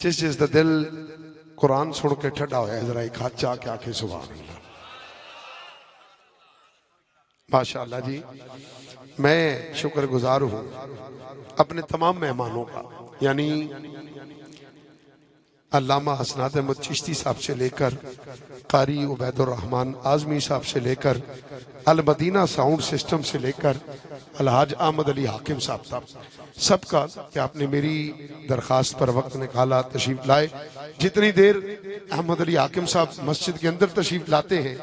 جس دا دل قرآن سن کے ٹھڈا ہویا ہے ذرا ایک ہاتھ چاہ کے آکھے سبحان اللہ۔ ماشاءاللہ جی، میں شکر گزار ہوں اپنے تمام مہمانوں کا، یعنی علامہ حسنات احمد چشتی صاحب سے لے کر قاری عبید الرحمن اعظمی صاحب سے لے کر المدینہ ساؤنڈ سسٹم سے لے کر الحاج احمد علی حاکم صاحب سب کا کہ آپ نے میری درخواست پر وقت نکالا، تشریف لائے۔ جتنی دیر احمد علی حاکم صاحب مسجد کے اندر تشریف لاتے ہیں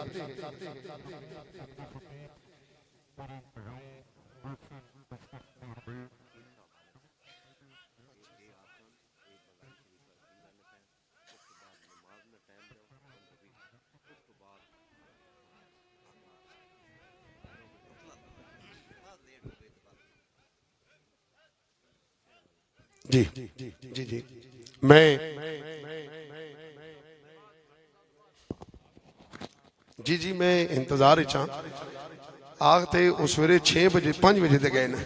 جی جی جی میں انتظار چاہاں آگتے اس ویرے 6 بجے 5 بجے تے گئے نا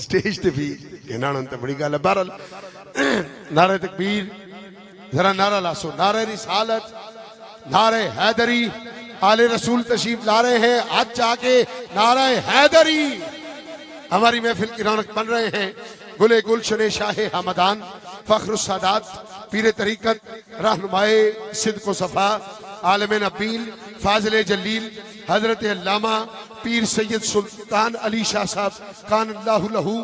سٹیج تے بھی کہنا انتے بڑی گال ہے۔ بہرحال نعرہ تکبیر، ذرا نعرہ لاسو، نعرہ رسالت، نعرہ حیدری، آل رسول تشریف لا رہے ہیں، ہاتھ چاہ کے نعرہ حیدری۔ ہماری محفل کی رونق بن رہے ہیں گلے گلشن شاہ حمدان، فخر السادات، پیر طریقت، رہنمائے صدق و صفا، عالم نبیل، فاضل جلیل، حضرت علامہ پیر سید سلطان علی شاہ صاحب کان اللہ لہو،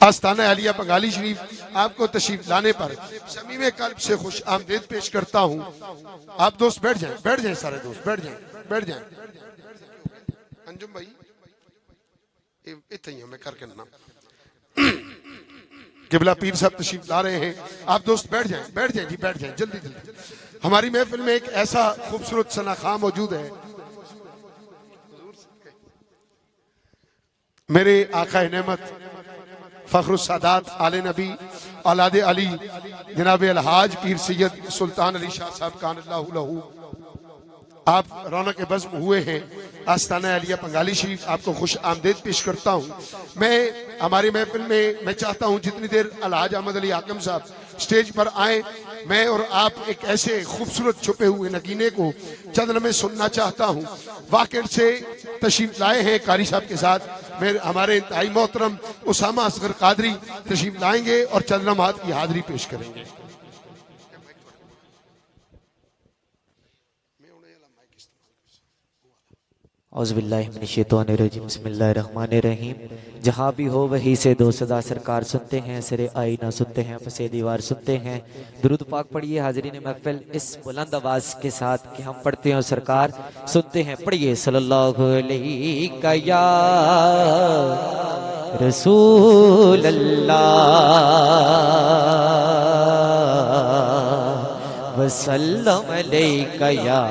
آستانہ علیہ بنگالی شریف، آپ کو تشریف لانے پر صمیم قلب سے خوش آمدید پیش کرتا ہوں۔ آپ دوست بیٹھ جائیں سارے دوست بیٹھ جائیں۔ انجم بھائی اتنا ہی ہمیں کر کے نا قبلہ پیر صاحب تشریف لا رہے ہیں، آپ دوست بیٹھ جائیں جلدی۔ ہماری محفل میں ایک ایسا خوبصورت سناخواں موجود ہے، میرے آقا نعمت فخر السادات آل نبی اولاد علی جناب الحاج پیر سید سلطان علی شاہ صاحب کان اللہ لہو، آپ رونق بزم ہوئے ہیں آستانہ علیہ بنگالی شریف، آپ کو خوش آمدید پیش کرتا ہوں۔ میں ہماری محفل میں چاہتا ہوں جتنی دیر الحاج احمد علی حاکم صاحب سٹیج پر آئیں، میں اور آپ ایک ایسے خوبصورت چھپے ہوئے نگینے کو چند لمحے سننا چاہتا ہوں۔ واقعہ سے تشریف لائے ہیں قاری صاحب کے ساتھ ہمارے انتہائی محترم اسامہ اصغر قادری تشریف لائیں گے اور چند لمحات کی حاضری پیش کریں گے۔ اعوذ باللہ من الشیطان الرجیم، بسم اللہ الرحمن الرحیم۔ جہاں بھی ہو وہی سے دو صدا سرکار سنتے ہیں، سرے آئینہ سنتے ہیں، پسے دیوار سنتے ہیں۔ درود پاک پڑھیے حاضرین محفل اس بلند آواز کے ساتھ کہ ہم پڑھتے ہیں اور سرکار سنتے ہیں۔ پڑھیے صلی اللہ علیہ یا رسول اللہ وسلم علیہ یا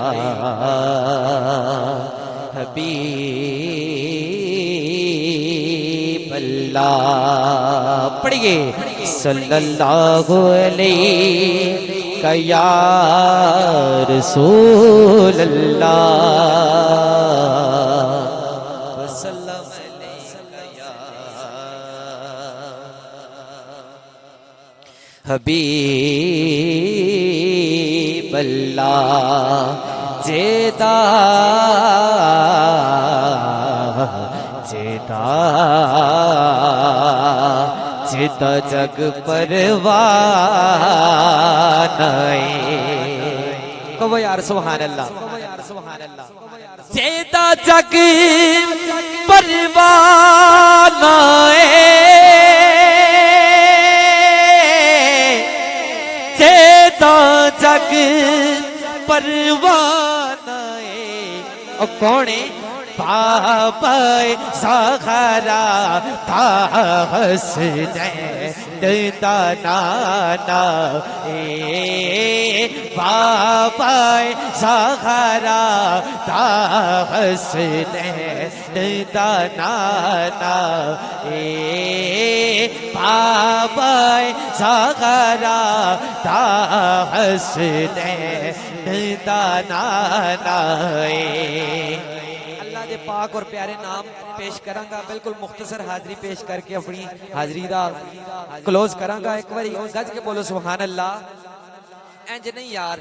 حبیب اللہ۔ پڑھئے صلی اللہ علیہ یا رسول اللہ وسلم علیہ یا حبیب اللہ۔ جیتا جگ پروان کہو یار سبحان اللہ۔ جیتا جگ پروان جیتا جگ پروان او کونے بابا زہرا تا حسنین دا نانا، بابا زہرا تا حسنین دا نانا، بابا زہرا تا حسنین دا نانا۔ اللہ دے پاک اور پیارے نام پہ پیش کراں گا بالکل مختصر حاضری پیش کر کے اپنی حاضری دا کلوز کراں گا ایک باری گج کے بولو سبحان اللہ انج نہیں یار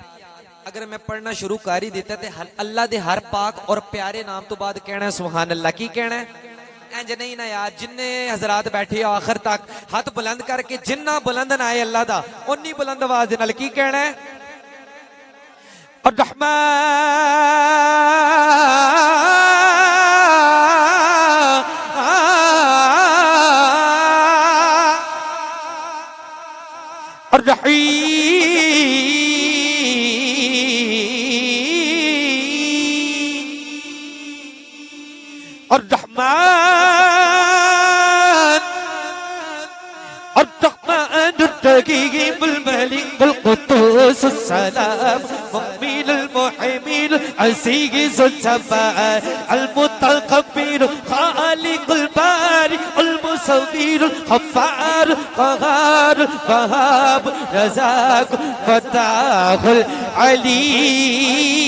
اگر میں پڑھنا شروع کر ہی دیتا تے اللہ دے ہر پاک اور پیارے نام تو بعد کہنا ہے سبحان اللہ کی کہنا ہے انج نہیں نا یار جننے حضرات بیٹھے آخر تک ہاتھ بلند کر کے جنہ بلند نہ آئے اللہ دا انی بلند آواز دے نال کی کہنا ہے الرحمن الرحيم الملك القدوس السلام المؤمن المحيمن العزيز الجبار المتكبر خالق الباري المصور الغفار القهار الوهاب رزاق فتاح العليم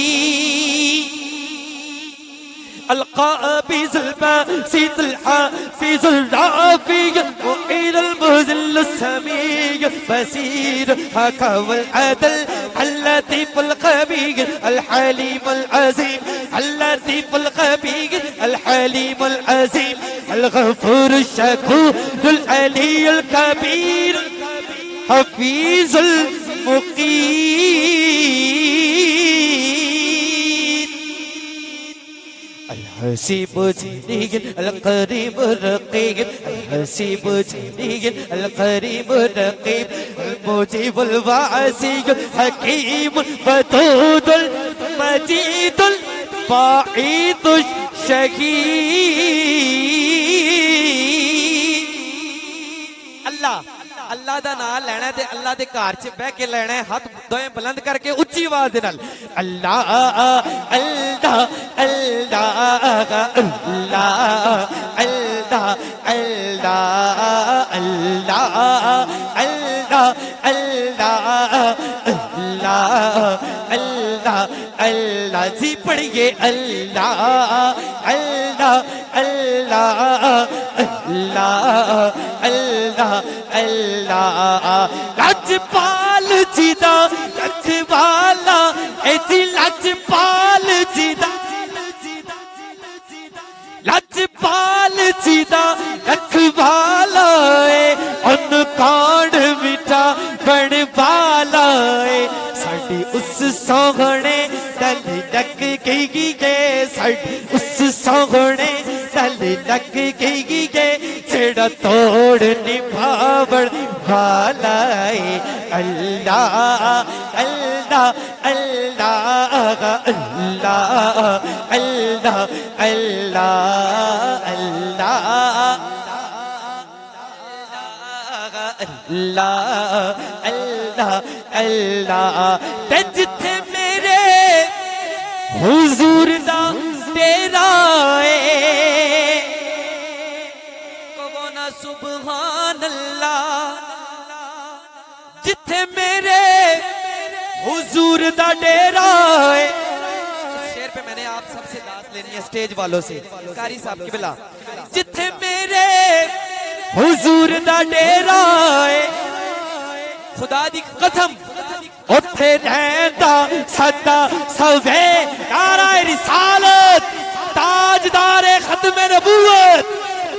القابض الباسط الحافظ الرافع المعين المذل السميع البصير حكم العدل اللطيف الخبير الحليم العظيم اللطيف الخبير الحليم العظيم الغفور الشكور العلي الكبير حفيظ المقيم الحسيب جليل القريب الرقيب الحسيب جليل القريب الرقيب المجيب الواسع الحكيم الودود المجيد البعيد الشهيد اللہ اللہ دا نام لینا تے اللہ دے گھر چ بیٹھ کے لینا ہے ہاتھ دوئیں بلند کر کے اونچی آواز دے نال اللہ اللہ اللہ اللہ اللہ اللہ اللہ اللہ اللہ جی پڑھیے اللہ اللہ اللہ اللہ اللہ اللہ لجپال جی دا لجوالا اے جی لجپال جی دا لجپال جی دا رکھوالا اے ان کانڈ مٹا بڑ بالا اے ساڑی اس سوگنے دل ڈک گئی گے ساڑی اس سوگنے دل ڈک گئی گے چڑا توڑ نبھاوڑ والا اے اللہ اللہ اللہ اللہ اللہ اللہ اللہ اللہ اللہ تے جتھے میرے حضور دا تیرا اے کہو نا سبحان اللہ جتھے میرے حضور دا ڈیرا ہے شعر پہ میں نے آپ سب سے داد لینی ہے سٹیج والوں سے قاری صاحب کی بلا جتھے میرے حضور دا ڈیرا ہے خدا دی قسم اتھے رہندا سدا سوے نعرہ رسالت تاجدار ختم نبوت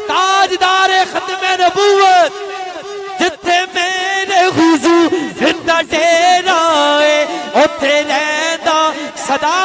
تاجدار ختم نبوت جتھے میرے حضور دا ڈیرا ہے اتھے رہندا صدا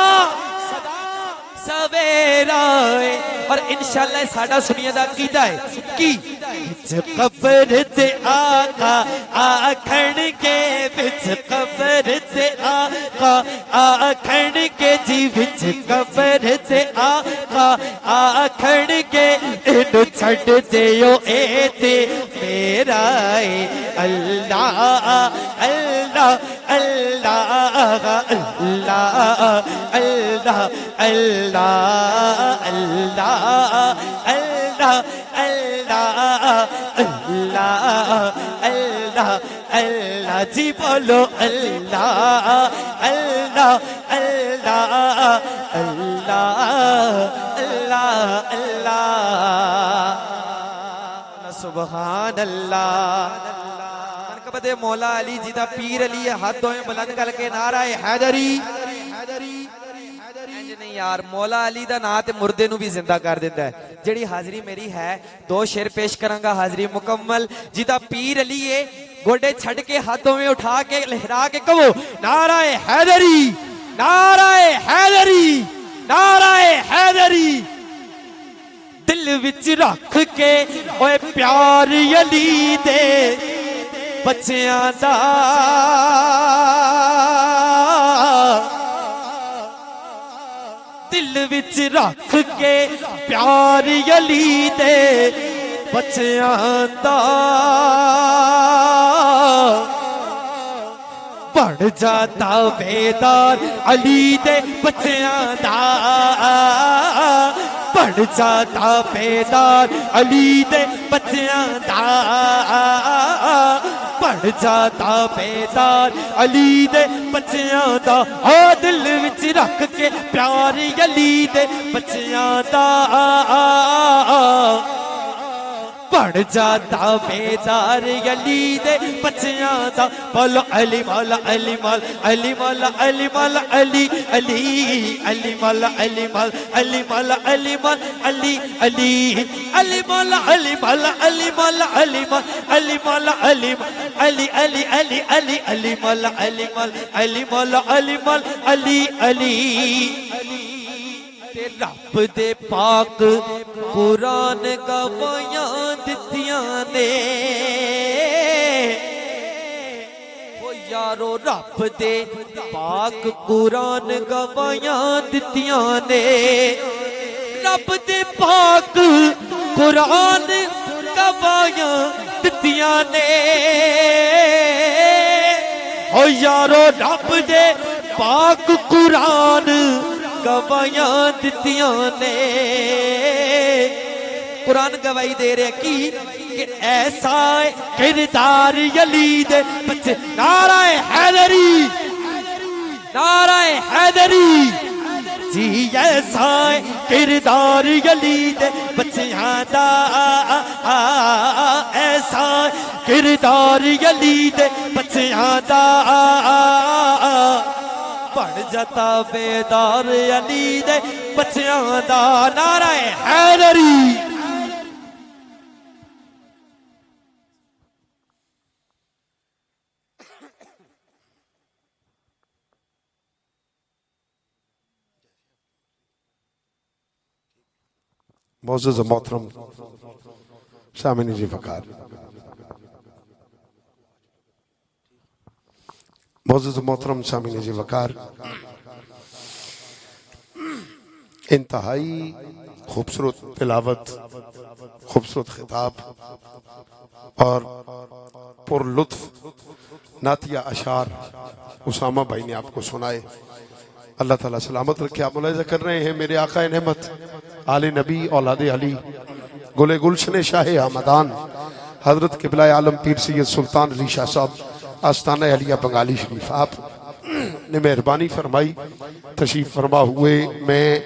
سویرا ہے اور انشاءاللہ ساڑھا سنیے دا عقیدہ ہے کی بچ قبر دے آقا آکھن کے بچ قبر دے آقا آکھن کے جی بچ قبر دے آقا آکھن کے انو چھڑ دیو اے تے میرا اے اللہ اللہ اللہ اللہ اللہ اللہ اللہ اللہ اللہ اللہ اللہ اللہ جی بولو اللہ اللہ اللہ اللہ اللہ اللہ اللہ سبحان اللہ منقبت مولا علی جی دا پیر علی ہاتھ دوئیں بلند کر کے نعرہ حیدری نہیں یار مولا علی دا نا تے مردے نو بھی زندہ کر دیتا ہے جڑی حاضری میری ہے دو شعر پیش کرنگا حاضری مکمل جیتا پیر علی ہے گوڑے چھڑ کے ہاتھوں میں اٹھا کے لہرا کے کہو نعرہ حیدری نعرہ حیدری نعرہ حیدری دل وچ رکھ کے اوے پیار علی دے بچیاں دا دل وچ رکھ کے پیار علی دے بچیاں دا بڑھ جاتا بیدار علی دے بچیاں دا بڑھ جاتا بیدار علی دے بچیاں دا بڑھ جاتا بیدار علی دے بچیاں دا او دل وچ رکھ کے پیار علی دے بچیاں دا بڑھ جاتا بیدار علی دے بچیاں دا بولو علی مولا علی مولا علی مولا علی مولا علی علی علی مولا علی مولا علی مولا علی مولا علی علی علی مولا علی مولا علی مولا علی مولا علی مولا علی علی علی علی علی علی مولا علی مولا علی مولا علی مولا علی علی رب دے پاک قرآن کا بیان دتیاں نے او یارو رب دے پاک قرآن کا بیان دتیاں نے رب دے پاک قرآن کا بیان دتیاں نے او یارو رب دے پاک قرآن گواہیاں دتیاں نے قرآن گواہی دے رہے کی کہ ایسا کردار علی دے بچے نعرہ حیدری نعرہ حیدری جی ایسا کردار علی دے بچیاں دا ایسا کردار علی دے بچیاں دا بڑھ جاتا بیدار علی دے بچیاں دا نعرہ حیدری معزز محترم سامعین جی وقار معزز محترم سامعین جی وقار انتہائی خوبصورت تلاوت خوبصورت خطاب اور پر لطف نعتیہ اشعار اسامہ بھائی نے آپ کو سنائے اللہ تعالیٰ سلامت رکھے آپ ملاحظہ کر رہے ہیں میرے آقا نعمت آل نبی اولاد علی گل گلشن شاہ حمدان حضرت قبلہ عالم پیر سید سلطان علی شاہ صاحب آستانہ علیہ بنگالی شریف آپ نے مہربانی فرمائی تشریف فرما ہوئے میں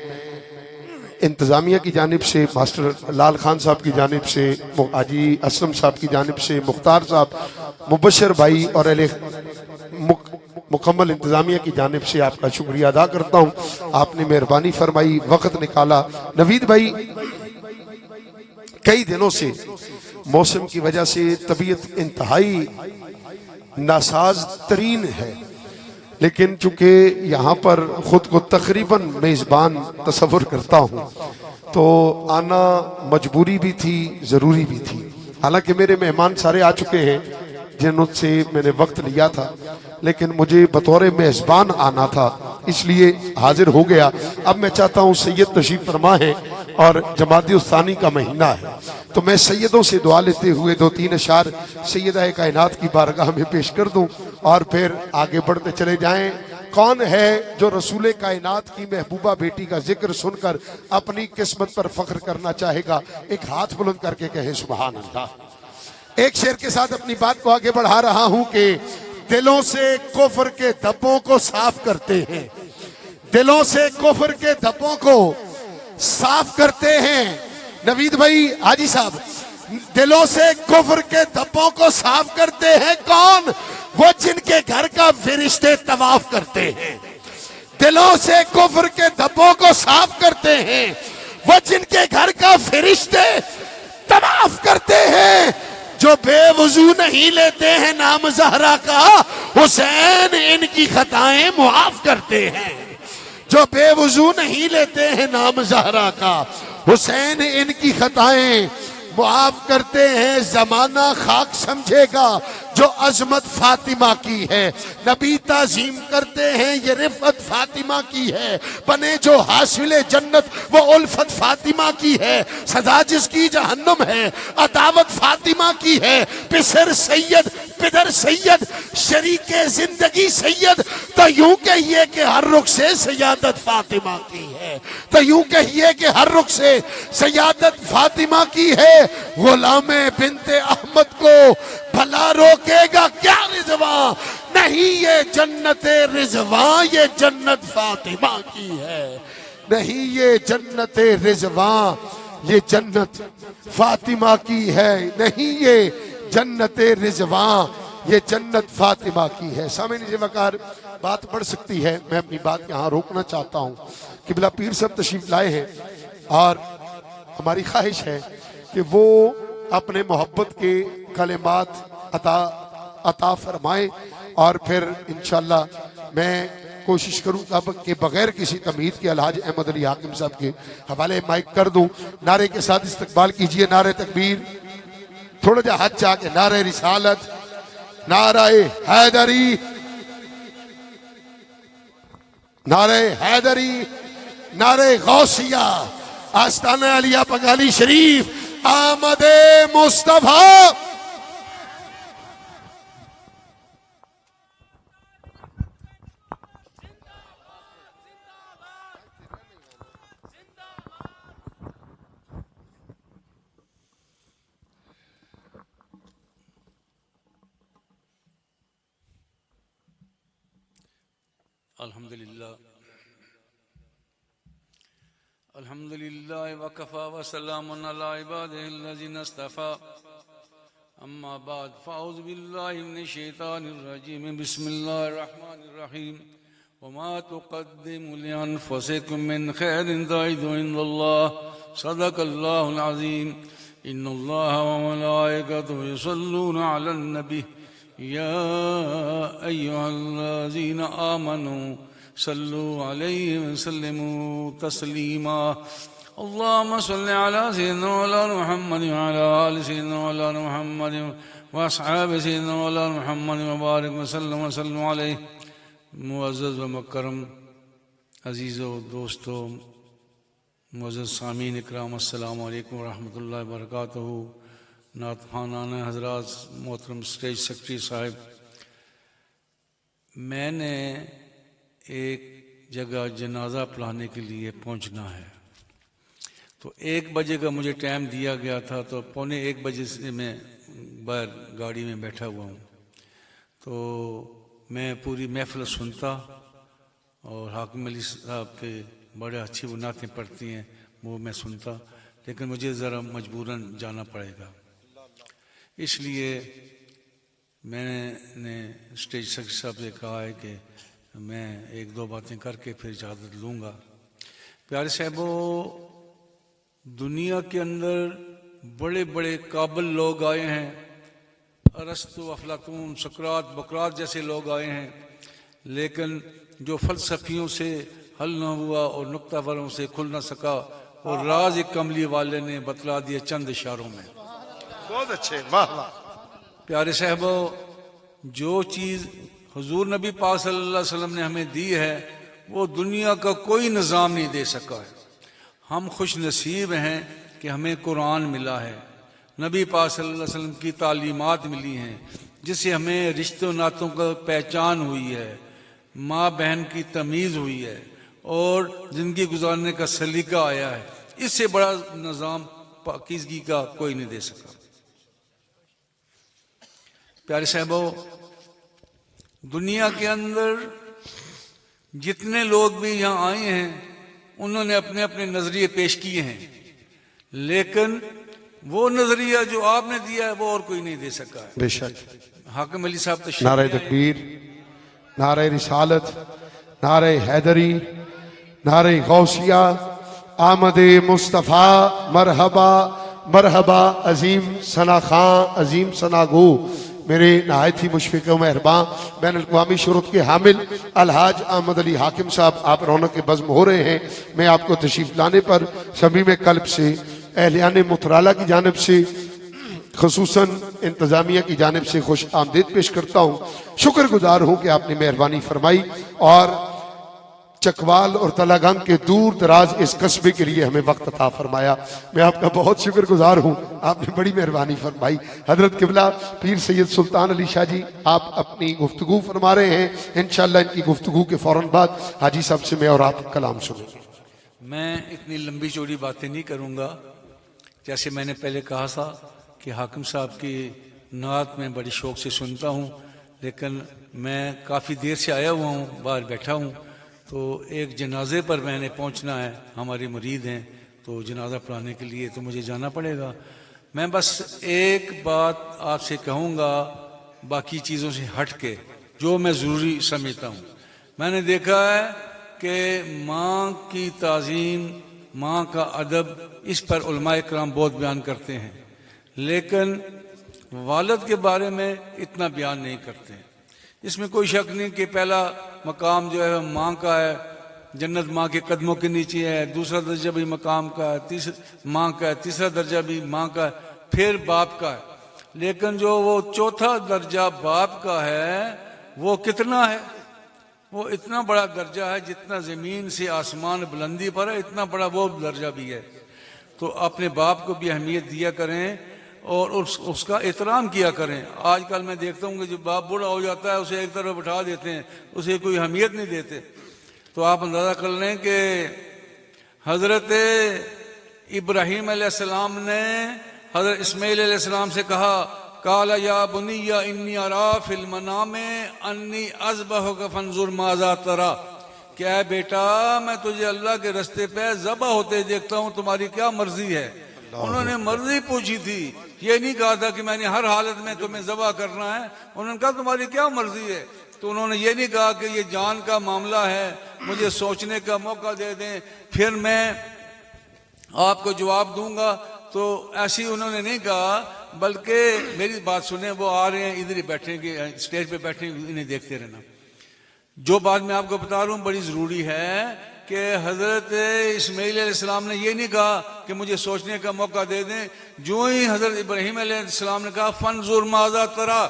انتظامیہ کی جانب سے ماسٹر لال خان صاحب کی جانب سے حاجی اسلم صاحب کی جانب سے مختار صاحب مبشر بھائی اور مکمل انتظامیہ کی جانب سے آپ کا شکریہ ادا کرتا ہوں آپ نے مہربانی فرمائی وقت نکالا نوید بھائی کئی دنوں سے موسم کی وجہ سے طبیعت انتہائی ناساز ترین ہے لیکن چونکہ یہاں پر خود کو تقریباً میزبان تصور کرتا ہوں تو آنا مجبوری بھی تھی ضروری بھی تھی حالانکہ میرے مہمان سارے آ چکے ہیں جن سے میں نے وقت لیا تھا لیکن مجھے بطور میزبان آنا تھا اس لیے حاضر ہو گیا اب میں چاہتا ہوں سید تشریف فرما ہے اور جمادی الثانی کا مہینہ ہے تو میں سیدوں سے دعا لیتے ہوئے 2-3 اشعار سیدہ کائنات کی بارگاہ میں پیش کر دوں اور پھر آگے بڑھتے چلے جائیں کون ہے جو رسول کائنات کی محبوبہ بیٹی کا ذکر سن کر اپنی قسمت پر فخر کرنا چاہے گا ایک ہاتھ بلند کر کے کہے سبحان اللہ ایک شعر کے ساتھ اپنی بات کو آگے بڑھا رہا ہوں کہ دلوں سے کفر کے دھبوں کو صاف کرتے ہیں دلوں سے کفر کے دھبوں کو صاف کرتے ہیں. نوید بھائی حاجی صاحب, دلوں سے کفر کے دھبوں کو صاف کرتے ہیں کون؟ وہ جن کے گھر کا فرشتے طواف کرتے ہیں. دلوں سے کفر کے دھبوں کو صاف کرتے ہیں وہ جن کے گھر کا فرشتے طواف کرتے ہیں. جو بے وضو نہیں لیتے ہیں نام زہرا کا, حسین ان کی خطائیں معاف کرتے ہیں. جو بے وضو نہیں لیتے ہیں نام زہرا کا, حسین ان کی خطائیں معاف کرتے ہیں. زمانہ خاک سمجھے گا جو عظمت فاطمہ کی ہے, نبی تعظیم کرتے ہیں یہ رفعت فاطمہ کی ہے. بنے جو حاصل جنت وہ الفت فاطمہ کی ہے. سزا جس کی جہنم ہے عداوت فاطمہ کی ہے. پسر سید پدر سید شریک زندگی سید, تو یوں کہیے کہ ہر رخ سے سیادت فاطمہ کی ہے. تو یوں کہیے کہ ہر رخ سے سیادت فاطمہ کی ہے. غلام بنت احمد کو بھلا روکے گا کیا رضوان؟ نہیں یہ جنت رضوان یہ جنت فاطمہ کی ہے. نہیں یہ جنت رضوان یہ جنت فاطمہ کی ہے. نہیں یہ جنت رضوان یہ جنت فاطمہ کی ہے. سامعین وقار بات بڑھ سکتی ہے, میں اپنی بات یہاں روکنا چاہتا ہوں. قبلہ پیر صاحب تشریف لائے ہیں اور ہماری خواہش ہے کہ وہ اپنے محبت کے کلمات عطا فرمائیں, اور پھر انشاءاللہ میں کوشش کروں گا کہ بغیر کسی تمہید کے الحاج احمد علی حاکم صاحب کے حوالے مائک کر دوں. نعرے کے ساتھ استقبال کیجئے, نعرہ تکبیر, تھوڑا جا ہاتھ چاہ کے نعرہ رسالت, نعرہ حیدری, نعرہ حیدری, نعرہ غوثیہ, آستانہ علیہ پنگالی شریف, آمد مصطفیٰ. الحمد لله وكفى وسلام على عباده الذين اصطفى. أما بعد فأعوذ بالله من الشيطان الرجيم. بسم الله الرحمن الرحيم. وما تقدموا لأنفسكم من خير تجدوه عند الله صدق الله العظيم. إن الله وملائكته يصلون على النبي يا أيها الذين آمنوا صلوا عليه وسلموا تسليما. اللهم صل على سيدنا مولانا محمد وعلى آل سيدنا مولانا محمد وأصحاب سيدنا مولانا محمد وبارك وسلم عليه. معزز و مکرم عزیزو دوستو معزز سامعین اکرام, السلام علیکم ورحمۃ اللہ وبرکاتہ. نعت خوانان حضرات, محترم اسٹیج سیکرٹری صاحب, میں نے ایک جگہ جنازہ پڑھانے کے لیے پہنچنا ہے, تو 1 بجے کا مجھے ٹائم دیا گیا تھا, تو 1:15 بجے سے میں باہر گاڑی میں بیٹھا ہوا ہوں. تو میں پوری محفل سنتا, اور حاکم علی صاحب کے بڑے اچھی وہ نعتیں پڑھتی ہیں وہ میں سنتا, لیکن مجھے ذرا مجبوراً جانا پڑے گا. اس لیے میں نے اسٹیج سیکرٹری صاحب سے کہا ہے کہ میں 1-2 باتیں کر کے پھر اجازت لوں گا. پیارے صاحبو, دنیا کے اندر بڑے بڑے قابل لوگ آئے ہیں, ارسطو, افلاطون, سقراط, بقراط جیسے لوگ آئے ہیں, لیکن جو فلسفیوں سے حل نہ ہوا اور نقطہ وروں سے کھل نہ سکا, اور راز کملی والے نے بتلا دیے چند اشاروں میں. بہت اچھے, واہ واہ. پیارے صاحبو, جو چیز حضور نبی پاک صلی اللہ علیہ وسلم نے ہمیں دی ہے وہ دنیا کا کوئی نظام نہیں دے سکا ہے. ہم خوش نصیب ہیں کہ ہمیں قرآن ملا ہے, نبی پاک صلی اللہ علیہ وسلم کی تعلیمات ملی ہیں, جس سے ہمیں رشتوں ناتوں کا پہچان ہوئی ہے, ماں بہن کی تمیز ہوئی ہے, اور زندگی گزارنے کا سلیقہ آیا ہے. اس سے بڑا نظام پاکیزگی کا کوئی نہیں دے سکا. پیارے صاحبو, دنیا کے اندر جتنے لوگ بھی یہاں آئے ہیں انہوں نے اپنے اپنے نظریے پیش کیے ہیں، لیکن وہ نظریہ جو آپ نے دیا ہے وہ اور کوئی نہیں دے سکا ہے۔ بے شک۔ حاکم علی صاحب تشریف نعرہ لے آئے۔ تکبیر، نعرہ رسالت، نعرہ حیدری، نعرہ غوثیہ، آمد مصطفیٰ، مرحبا مرحبا عظیم ثنا خاں، عظیم ثنا گو، میرے نہایت ہی مشفق و مہربان بین الاقوامی شہرت کے حامل الحاج احمد علی حاکم صاحب، آپ رونق بزم ہو رہے ہیں۔ میں آپ کو تشریف لانے پر صمیم قلب سے اہلیان مترالہ کی جانب سے، خصوصاً انتظامیہ کی جانب سے خوش آمدید پیش کرتا ہوں۔ شکر گزار ہوں کہ آپ نے مہربانی فرمائی اور چکوال اور تلاگنگ کے دور دراز اس قصبے کے لیے ہمیں وقت عطا فرمایا۔ میں آپ کا بہت شکر گزار ہوں، آپ نے بڑی مہربانی فرمائی۔ حضرت قبلہ پیر سید سلطان علی شاہ جی، آپ اپنی گفتگو فرما رہے ہیں، انشاءاللہ ان کی گفتگو کے فوراً بعد حاجی صاحب سے میں اور آپ کلام سنیں گے۔ میں اتنی لمبی چوڑی باتیں نہیں کروں گا، جیسے میں نے پہلے کہا تھا کہ حاکم صاحب کی نعت میں بڑی شوق سے سنتا ہوں، لیکن میں کافی دیر سے آیا ہوا ہوں، باہر بیٹھا ہوں، تو ایک جنازے پر میں نے پہنچنا ہے، ہماری مرید ہیں، تو جنازہ پڑھانے کے لیے تو مجھے جانا پڑے گا۔ میں بس ایک بات آپ سے کہوں گا، باقی چیزوں سے ہٹ کے، جو میں ضروری سمجھتا ہوں۔ میں نے دیکھا ہے کہ ماں کی تعظیم، ماں کا ادب، اس پر علماء کرام بہت بیان کرتے ہیں، لیکن والد کے بارے میں اتنا بیان نہیں کرتے۔ اس میں کوئی شک نہیں کہ پہلا مقام جو ہے ماں کا ہے، جنت ماں کے قدموں کے نیچے ہے، دوسرا درجہ بھی مقام کا ہے، ماں کا ہے، تیسرا درجہ بھی ماں کا ہے، پھر باپ کا ہے، لیکن جو وہ چوتھا درجہ باپ کا ہے وہ کتنا ہے؟ وہ اتنا بڑا درجہ ہے جتنا زمین سے آسمان بلندی پر ہے، اتنا بڑا وہ درجہ بھی ہے۔ تو اپنے باپ کو بھی اہمیت دیا کریں اور اس کا احترام کیا کریں۔ آج کل میں دیکھتا ہوں کہ جب باپ بوڑھا ہو جاتا ہے اسے ایک طرف بٹھا دیتے ہیں، اسے کوئی اہمیت نہیں دیتے۔ تو آپ اندازہ کر لیں کہ حضرت ابراہیم علیہ السلام نے حضرت اسماعیل علیہ السلام سے کہا، قال یا بنی انی ارا فی المنام انی اذبحک فانظر ماذا تری، کہ اے بیٹا میں تجھے اللہ کے رستے پہ ذبح ہوتے دیکھتا ہوں، تمہاری کیا مرضی ہے؟ انہوں نے مرضی پوچھی تھی، یہ نہیں کہا تھا کہ میں نے ہر حالت میں تمہیں ذبح کرنا ہے۔ انہوں نے کہا تمہاری کیا مرضی ہے؟ تو انہوں نے یہ نہیں کہا کہ یہ جان کا معاملہ ہے، مجھے سوچنے کا موقع دے دیں پھر میں آپ کو جواب دوں گا۔ تو ایسی انہوں نے نہیں کہا، بلکہ میری بات سنیں، وہ آ رہے ہیں ادھر ہی بیٹھیں گے، اسٹیج پہ بیٹھیں گے، انہیں دیکھتے رہنا۔ جو بات میں آپ کو بتا رہا ہوں بڑی ضروری ہے کہ حضرت اسماعیل علیہ السلام نے یہ نہیں کہا کہ مجھے سوچنے کا موقع دے دیں۔ جو ہی حضرت ابراہیم علیہ السلام نے کہا فانظر ماذا تری،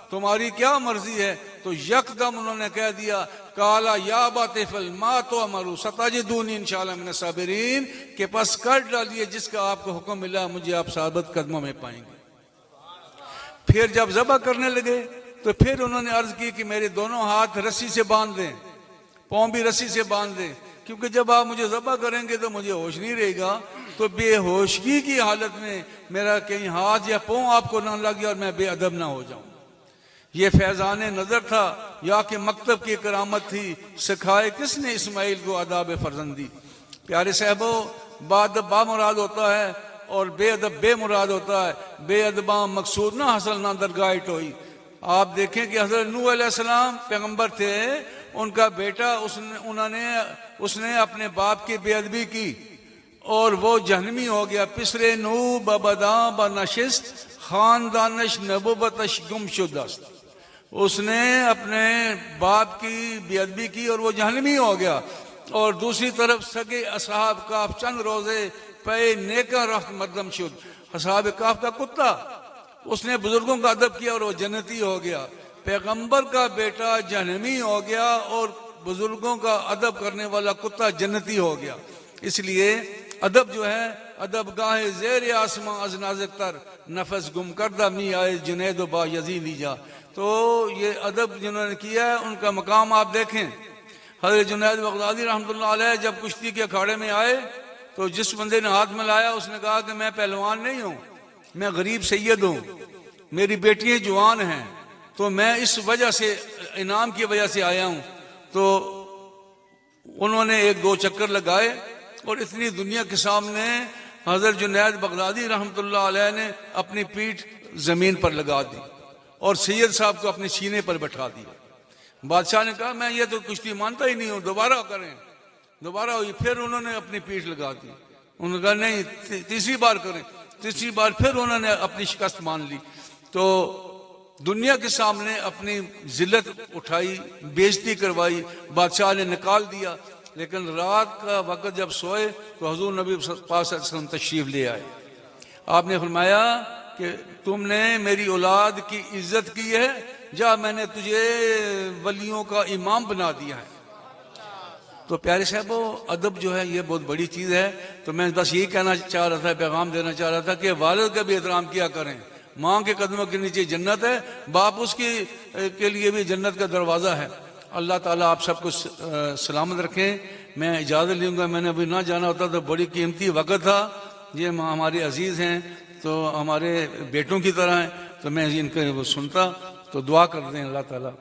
تمہاری کیا مرضی ہے، تو یکدم انہوں نے کہہ دیا قال یا ابت افعل ما تؤمر ستجدونی ان شاء اللہ من الصابرین، کہ پس کر ڈالیے جس کا آپ کو حکم ملا، مجھے آپ ثابت قدموں میں پائیں گے۔ پھر جب ذبح کرنے لگے تو پھر انہوں نے عرض کی کہ میرے دونوں ہاتھ رسی سے باندھ دیں، پاؤں بھی رسی سے باندھ دیں، کیونکہ جب آپ مجھے ذبح کریں گے تو مجھے ہوش نہیں رہے گا، تو بے ہوشگی کی حالت میں میرا کہیں ہاتھ یا پاؤں آپ کو نہ لگے اور میں بے ادب نہ ہو جاؤں۔ یہ فیضان نظر تھا یا کہ مکتب کی کرامت تھی، سکھائے کس نے اسماعیل کو آداب فرزندی۔ پیارے صاحبو، بادب با مراد ہوتا ہے اور بے ادب بے مراد ہوتا ہے۔ بے ادباں مقصود نہ حاصل نہ درگاہ ٹوئی۔ آپ دیکھیں کہ حضرت نوح علیہ السلام پیغمبر تھے، ان کا بیٹا اس نے اپنے باپ کی بے ادبی کی اور وہ جہنمی ہو گیا۔ پسرے نو ببداں بنشست خاندانش نبوتش گم شدست، اس نے اپنے باپ کی بے ادبی کی اور وہ جہنمی ہو گیا۔ اور دوسری طرف سگے اصحاب کاف چند روزے پے نیکا رفت مردم شد، اصحاب کاف کا کتا، اس نے بزرگوں کا ادب کیا اور وہ جنتی ہو گیا۔ پیغمبر کا بیٹا جہنمی ہو گیا اور بزرگوں کا ادب کرنے والا کتا جنتی ہو گیا۔ اس لیے ادب جو ہے، ادب گاہ زیر آسماں از نازک تر، نفس گم کردہ می آئے جنید و با یزیدی جا۔ تو یہ ادب جنہوں نے کیا ہے ان کا مقام آپ دیکھیں۔ حضرت جنید بغدادی رحمۃ اللہ علیہ جب کشتی کے اکھاڑے میں آئے تو جس بندے نے ہاتھ ملایا اس نے کہا کہ میں پہلوان نہیں ہوں، میں غریب سید ہوں، میری بیٹیاں جوان ہیں، تو میں اس وجہ سے انعام کی وجہ سے آیا ہوں۔ تو انہوں نے ایک دو چکر لگائے اور اتنی دنیا کے سامنے حضرت جنید بغدادی رحمۃ اللہ علیہ نے اپنی پیٹھ زمین پر لگا دی اور سید صاحب کو اپنے سینے پر بٹھا دیا. بادشاہ نے کہا میں یہ تو کشتی مانتا ہی نہیں ہوں، دوبارہ کریں. دوبارہ ہوئی، پھر انہوں نے اپنی پیٹھ لگا دی. انہوں نے کہا نہیں تیسری بار کریں. تیسری بار پھر انہوں نے اپنی شکست مان لی. تو دنیا کے سامنے اپنی ذلت اٹھائی، بےزتی کروائی، بادشاہ نے نکال دیا. لیکن رات کا وقت جب سوئے تو حضور نبی پاک صلی اللہ علیہ وسلم تشریف لے آئے. آپ نے فرمایا کہ تم نے میری اولاد کی عزت کی ہے، جا میں نے تجھے ولیوں کا امام بنا دیا ہے. تو پیارے صاحبو، ادب جو ہے یہ بہت بڑی چیز ہے. تو میں بس یہی کہنا چاہ رہا تھا، پیغام دینا چاہ رہا تھا کہ والد کا بھی احترام کیا کریں. ماں کے قدموں کے نیچے جنت ہے، باپ اس کے لیے بھی جنت کا دروازہ ہے. اللہ تعالیٰ آپ سب کو سلامت رکھیں. میں اجازت لوں گا، میں نے ابھی نہ جانا ہوتا تو بڑی قیمتی وقت تھا. یہ ہمارے عزیز ہیں تو ہمارے بیٹوں کی طرح ہیں، تو میں ان کو سنتا. تو دعا کر دیں اللہ تعالیٰ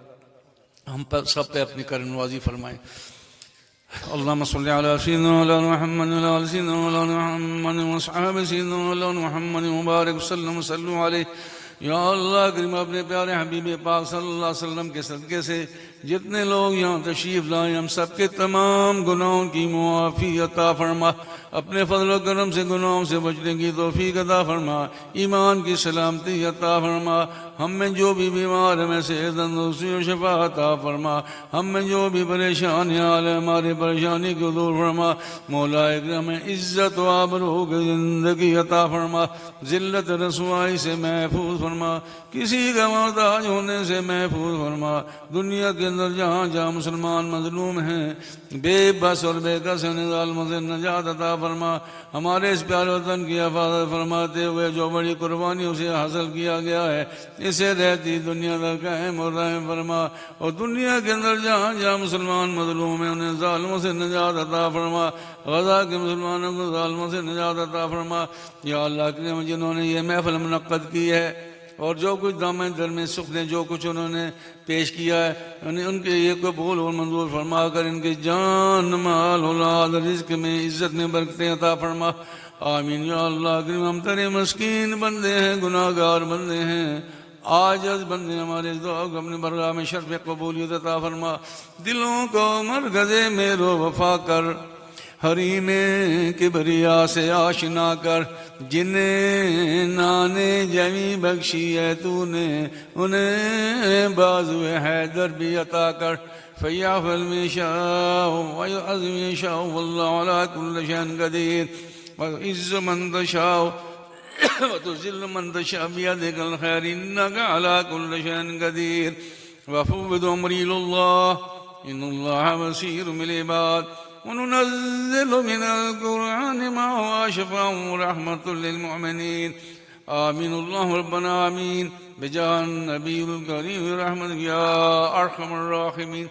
ہم پر سب پہ اپنی کرم نوازی فرمائیں. اللهم صل على سيدنا مولانا محمد وعلى سيدنا مولانا محمد وصحبه سيدنا مولانا محمد مبارک وسلم صلوا علیہ. یا اللہ کریم اپنے پیارے حبیب پاک صلی اللہ علیہ وسلم کے صدقے سے جتنے لوگ یہاں تشریف لائے ہم سب کے تمام گناہوں کی معافی عطا فرما. اپنے فضل و کرم سے گناہوں سے بچنے کی توفیق عطا فرما. ایمان کی سلامتی عطا فرما. ہم میں جو بھی بیمار ہے میں سے تندرستی و شفا عطا فرما. ہم میں جو بھی پریشانیاں آلے ہماری پریشانی کو دور فرما. مولا اکرم عزت و آبرو کی زندگی عطا فرما. ذلت رسوائی سے محفوظ فرما. کسی کا محتاج ہونے سے محفوظ فرما. دنیا کے اندر جہاں جہاں مسلمان مظلوم ہیں، بے بس اور بے کس ہیں، ظالموں سے نجات عطا فرما. ہمارے اس پیارے وطن کی حفاظت فرماتے ہوئے جو بڑی قربانیوں سے حاصل کیا گیا ہے اسے رہتی دنیا تک قائم اور دائم فرما. اور دنیا کے اندر جہاں جہاں مسلمان مظلوم ہیں انہیں ظالموں سے نجات عطا فرما. غزہ کے مسلمانوں کو ظالموں سے نجات عطا فرما. یا اللہ کریم جنہوں نے یہ محفل منعقد کی ہے اور جو کچھ دامن در میں سکھ نے جو کچھ انہوں نے پیش کیا ہے ان کے یہ قبول اور منظور فرما کر ان کے جان مال اولاد رزق میں عزت میں برکتیں عطا فرما. آمین. یا اللہ کریم ہم تیرے مسکین بندے ہیں، گناہ گار بندے ہیں، عاجز بندے. ہمارے اس دعا کو اپنے برگاہ میں شرف قبولیت عطا فرما. دلوں کو مرکز میرو وفا کر، حریم کبریا سے آشنا کر. جنہیں نانے جمی بخشی ہے تو نے انہیں بازو حیدر بھی عطا کر. فیافل میں شاء ویعظم شاء واللہ علی کل شیء قدیر. وعز من تشاء وتذل من تشاء بیدک الخیر انک علی کل شیء قدیر. وفوض امری اللہ ان اللہ بصیر بالعباد. وننزل من القرآن ما هو شفاء ورحمة للمؤمنين. آمين. الله ربنا آمين بجاه النبي الكريم رحمتك يا أرحم الراحمين.